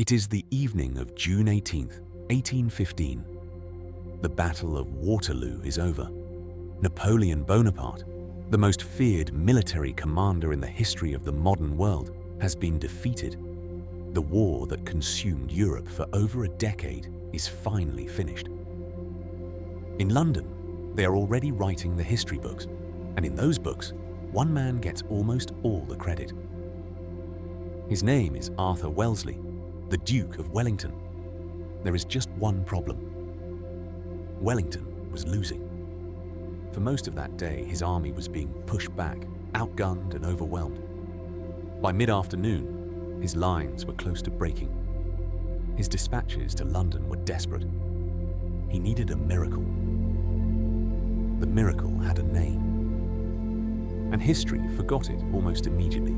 It is the evening of June 18th, 1815. The Battle of Waterloo is over. Napoleon Bonaparte, the most feared military commander in the history of the modern world, has been defeated. The war that consumed Europe for over a decade is finally finished. In London, they are already writing the history books, and in those books, one man gets almost all the credit. His name is Arthur Wellesley, the Duke of Wellington. There is just one problem. Wellington was losing. For most of that day, his army was being pushed back, outgunned and overwhelmed. By mid-afternoon, his lines were close to breaking. His dispatches to London were desperate. He needed a miracle. The miracle had a name, and history forgot it almost immediately.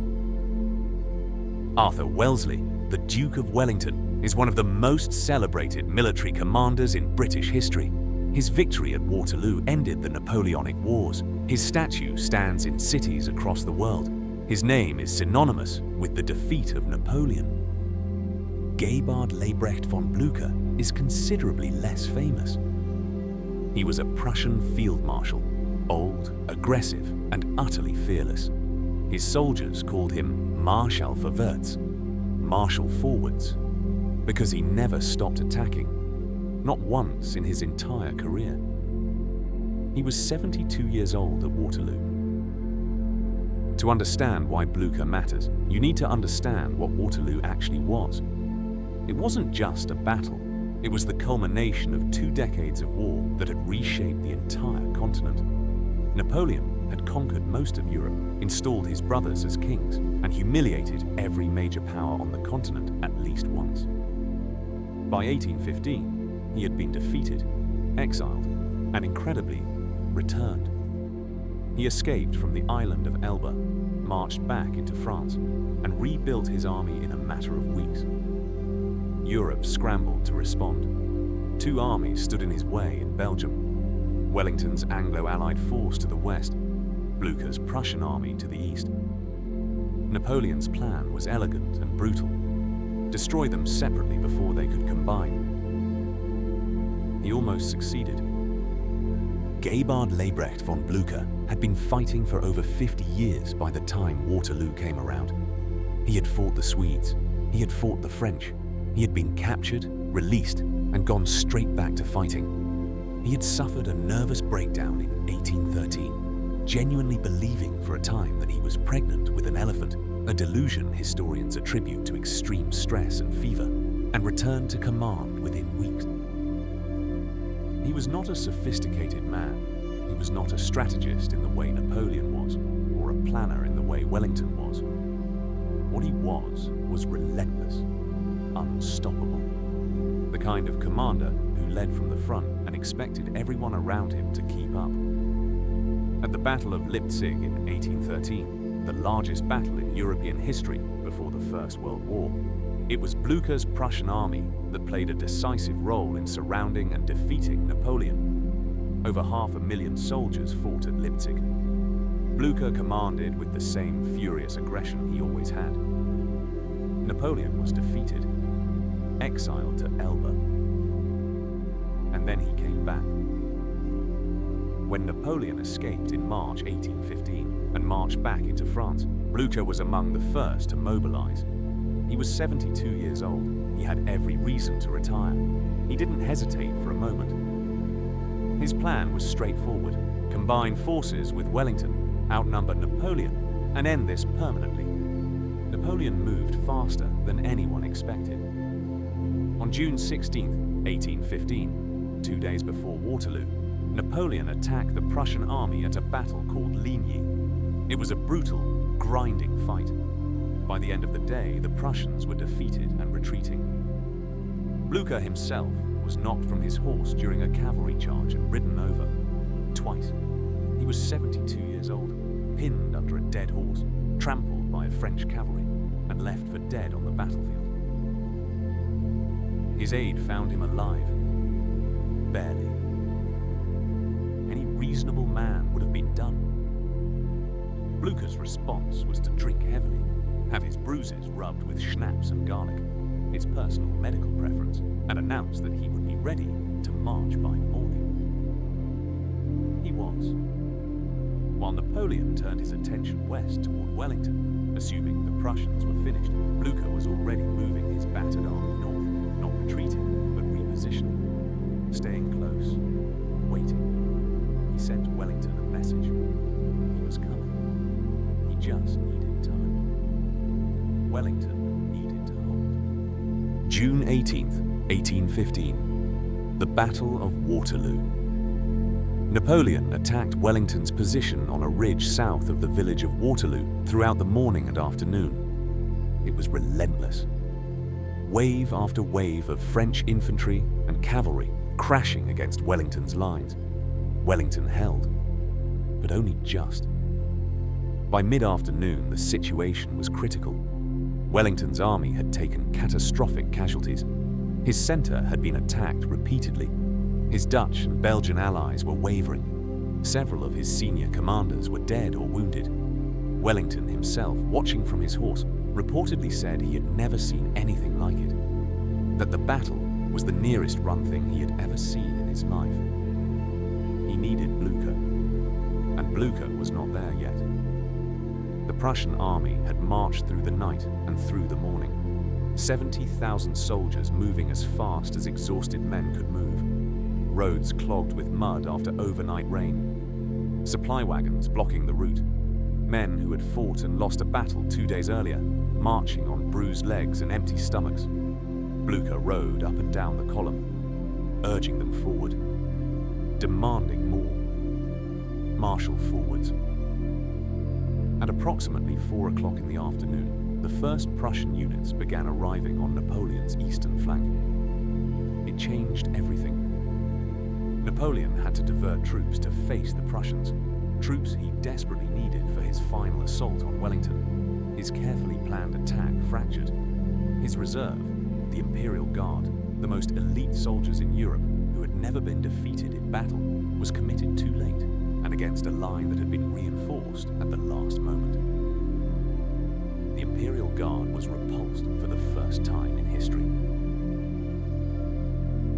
Arthur Wellesley, the Duke of Wellington, is one of the most celebrated military commanders in British history. His victory at Waterloo ended the Napoleonic Wars. His statue stands in cities across the world. His name is synonymous with the defeat of Napoleon. Gebhard Leberecht von Blücher is considerably less famous. He was a Prussian field marshal, old, aggressive, and utterly fearless. His soldiers called him marshal forwards, marshal forwards, because he never stopped attacking, not once in his entire career. He was 72 years old at Waterloo. To understand why Blücher matters, you need to understand what Waterloo actually was. It wasn't just a battle. It was the culmination of 2 decades of war that had reshaped the entire continent. Napoleon had conquered most of Europe, installed his brothers as kings, and humiliated every major power on the continent at least once. By 1815, he had been defeated, exiled, and incredibly, returned. He escaped from the island of Elba, marched back into France, and rebuilt his army in a matter of weeks. Europe scrambled to respond. 2 armies stood in his way in Belgium. Wellington's Anglo-Allied force to the west, Blücher's Prussian army to the east. Napoleon's plan was elegant and brutal. Destroy them separately before they could combine. He almost succeeded. Gebhard Leberecht von Blücher had been fighting for over 50 years by the time Waterloo came around. He had fought the Swedes, he had fought the French, he had been captured, released, and gone straight back to fighting. He had suffered a nervous breakdown in 1813, genuinely believing for a time that he was pregnant with an elephant, a delusion historians attribute to extreme stress and fever, and returned to command within weeks. He was not a sophisticated man. He was not a strategist in the way Napoleon was, or a planner in the way Wellington was. What he was relentless, unstoppable. The kind of commander who led from the front and expected everyone around him to keep up. At the Battle of Leipzig in 1813, the largest battle in European history before the First World War, it was Blücher's Prussian army that played a decisive role in surrounding and defeating Napoleon. Over 500,000 soldiers fought at Leipzig. Blücher commanded with the same furious aggression he always had. Napoleon was defeated, exiled to Elba, and then he came back. When Napoleon escaped in March 1815 and marched back into France, Blücher was among the first to mobilize. He was 72 years old. He had every reason to retire. He didn't hesitate for a moment. His plan was straightforward: combine forces with Wellington, outnumber Napoleon, and end this permanently. Napoleon moved faster than anyone expected. On June 16, 1815, 2 days before Waterloo, Napoleon attacked the Prussian army at a battle called Ligny. It was a brutal, grinding fight. By the end of the day, the Prussians were defeated and retreating. Blücher himself was knocked from his horse during a cavalry charge and ridden over. Twice. He was 72 years old, pinned under a dead horse, trampled by a French cavalry, and left for dead on the battlefield. His aide found him alive. Barely. Any reasonable man would have been done. Blücher's response was to drink heavily, have his bruises rubbed with schnapps and garlic, his personal medical preference, and announced that he would be ready to march by morning. He was. While Napoleon turned his attention west toward Wellington, assuming the Prussians were finished, Blücher was already moving his battered army north, not retreating, but repositioning, staying close, waiting. He sent Wellington a message. He was coming. He just needed time. Wellington needed to hold. June 18th, 1815. The Battle of Waterloo. Napoleon attacked Wellington's position on a ridge south of the village of Waterloo throughout the morning and afternoon. It was relentless. Wave after wave of French infantry and cavalry crashing against Wellington's lines. Wellington held, but only just. By mid-afternoon, the situation was critical. Wellington's army had taken catastrophic casualties. His centre had been attacked repeatedly. His Dutch and Belgian allies were wavering. Several of his senior commanders were dead or wounded. Wellington himself, watching from his horse, reportedly said he had never seen anything like it. That the battle was the nearest run thing he had ever seen in his life. He needed Blücher, and Blücher was not there yet. The Prussian army had marched through the night and through the morning. 70,000 soldiers moving as fast as exhausted men could move. Roads clogged with mud after overnight rain. Supply wagons blocking the route. Men who had fought and lost a battle 2 days earlier, marching on bruised legs and empty stomachs. Blücher rode up and down the column, urging them forward, demanding more. Marshal forwards. At approximately 4 o'clock in the afternoon, the first Prussian units began arriving on Napoleon's eastern flank. It changed everything. Napoleon had to divert troops to face the Prussians, troops he desperately needed for his final assault on Wellington. His carefully planned attack fractured. His reserve, the Imperial Guard, the most elite soldiers in Europe who had never been defeated in battle, was committed too late and against a line that had been reinforced at the last moment. The Imperial Guard was repulsed for the first time in history.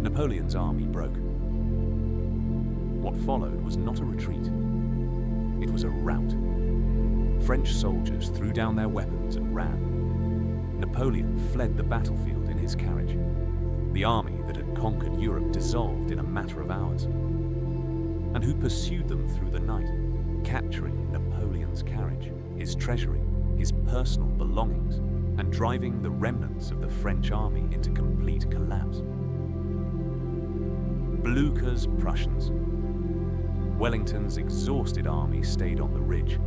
Napoleon's army broke. What followed was not a retreat. It was a rout. French soldiers threw down their weapons and ran. Napoleon fled the battlefield in his carriage. The army that had conquered Europe dissolved in a matter of hours. And who pursued them through the night, capturing Napoleon's carriage, his treasury, his personal belongings, and driving the remnants of the French army into complete collapse. Blücher's Prussians. Wellington's exhausted army stayed on the ridge.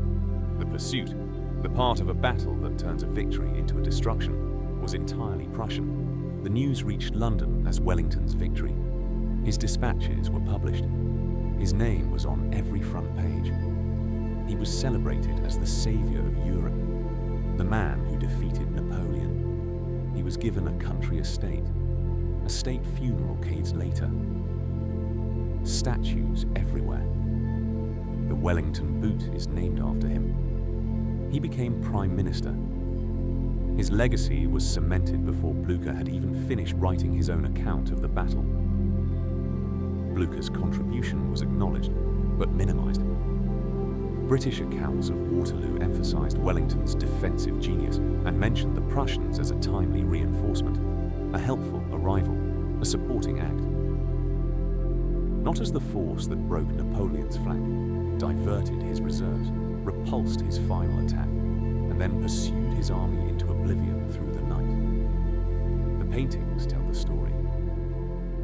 The pursuit, the part of a battle that turns a victory into a destruction, was entirely Prussian. The news reached London as Wellington's victory. His dispatches were published. His name was on every front page. He was celebrated as the savior of Europe, the man who defeated Napoleon. He was given a country estate, a state funeral decades later. Statues everywhere. The Wellington boot is named after him. He became Prime Minister. His legacy was cemented before Blücher had even finished writing his own account of the battle. Blücher's contribution was acknowledged, but minimized. British accounts of Waterloo emphasized Wellington's defensive genius and mentioned the Prussians as a timely reinforcement, a helpful arrival, a supporting act. Not as the force that broke Napoleon's flank, diverted his reserves, repulsed his final attack, and then pursued his army into oblivion through the night. The paintings tell the story.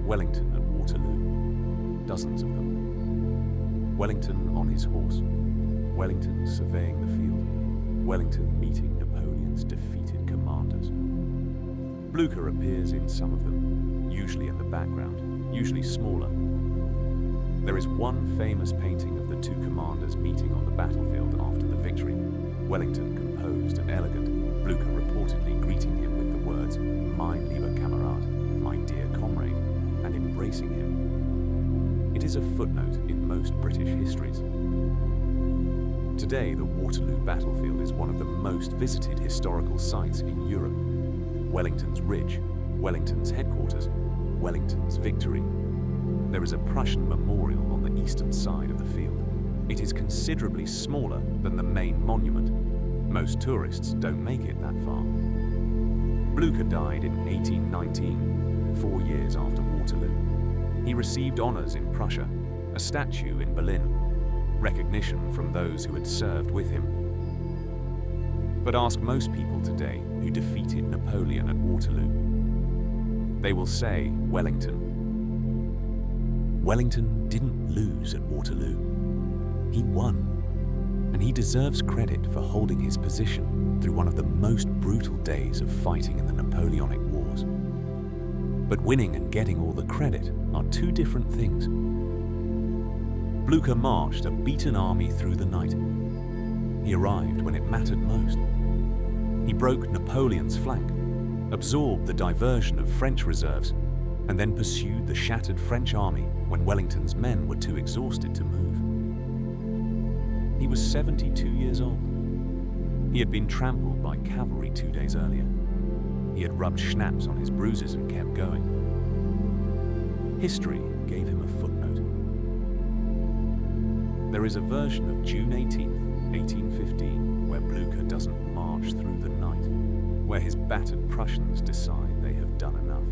Wellington at Waterloo, dozens of them. Wellington on his horse, Wellington surveying the field, Wellington meeting Napoleon's defeated commanders. Blücher appears in some of them, usually in the background, usually smaller. There is one famous painting of the two commanders meeting on the battlefield after the victory. Wellington composed and elegant, Blücher reportedly greeting him with the words, "Mein lieber Kamerad," my dear comrade, and embracing him. It is a footnote in most British histories. Today, the Waterloo battlefield is one of the most visited historical sites in Europe. Wellington's Ridge, Wellington's headquarters, Wellington's victory. There is a Prussian memorial on the eastern side of the field. It is considerably smaller than the main monument. Most tourists don't make it that far. Blücher died in 1819, 4 years after Waterloo. He received honors in Prussia, a statue in Berlin, recognition from those who had served with him. But ask most people today who defeated Napoleon at Waterloo. They will say Wellington. Wellington didn't lose at Waterloo. He won. And he deserves credit for holding his position through one of the most brutal days of fighting in the Napoleonic Wars. But winning and getting all the credit are two different things. Blücher marched a beaten army through the night. He arrived when it mattered most. He broke Napoleon's flank, absorbed the diversion of French reserves, and then pursued the shattered French army when Wellington's men were too exhausted to move. He was 72 years old. He had been trampled by cavalry 2 days earlier. He had rubbed schnapps on his bruises and kept going. History gave him a footnote. There is a version of June 18, 1815, where Blücher doesn't march through the night, where his battered Prussians decide they have done enough,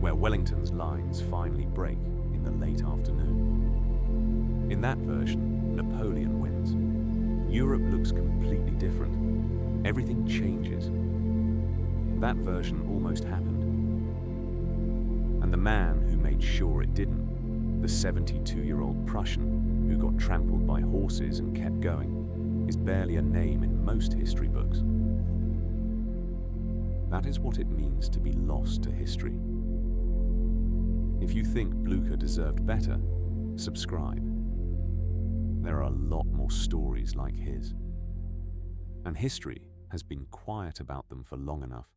where Wellington's lines finally break in the late afternoon. In that version, Napoleon wins. Europe looks completely different. Everything changes. That version almost happened. And the man who made sure it didn't, the 72-year-old Prussian who got trampled by horses and kept going, is barely a name in most history books. That is what it means to be lost to history. If you think Blücher deserved better, subscribe. There are a lot more stories like his. And history has been quiet about them for long enough.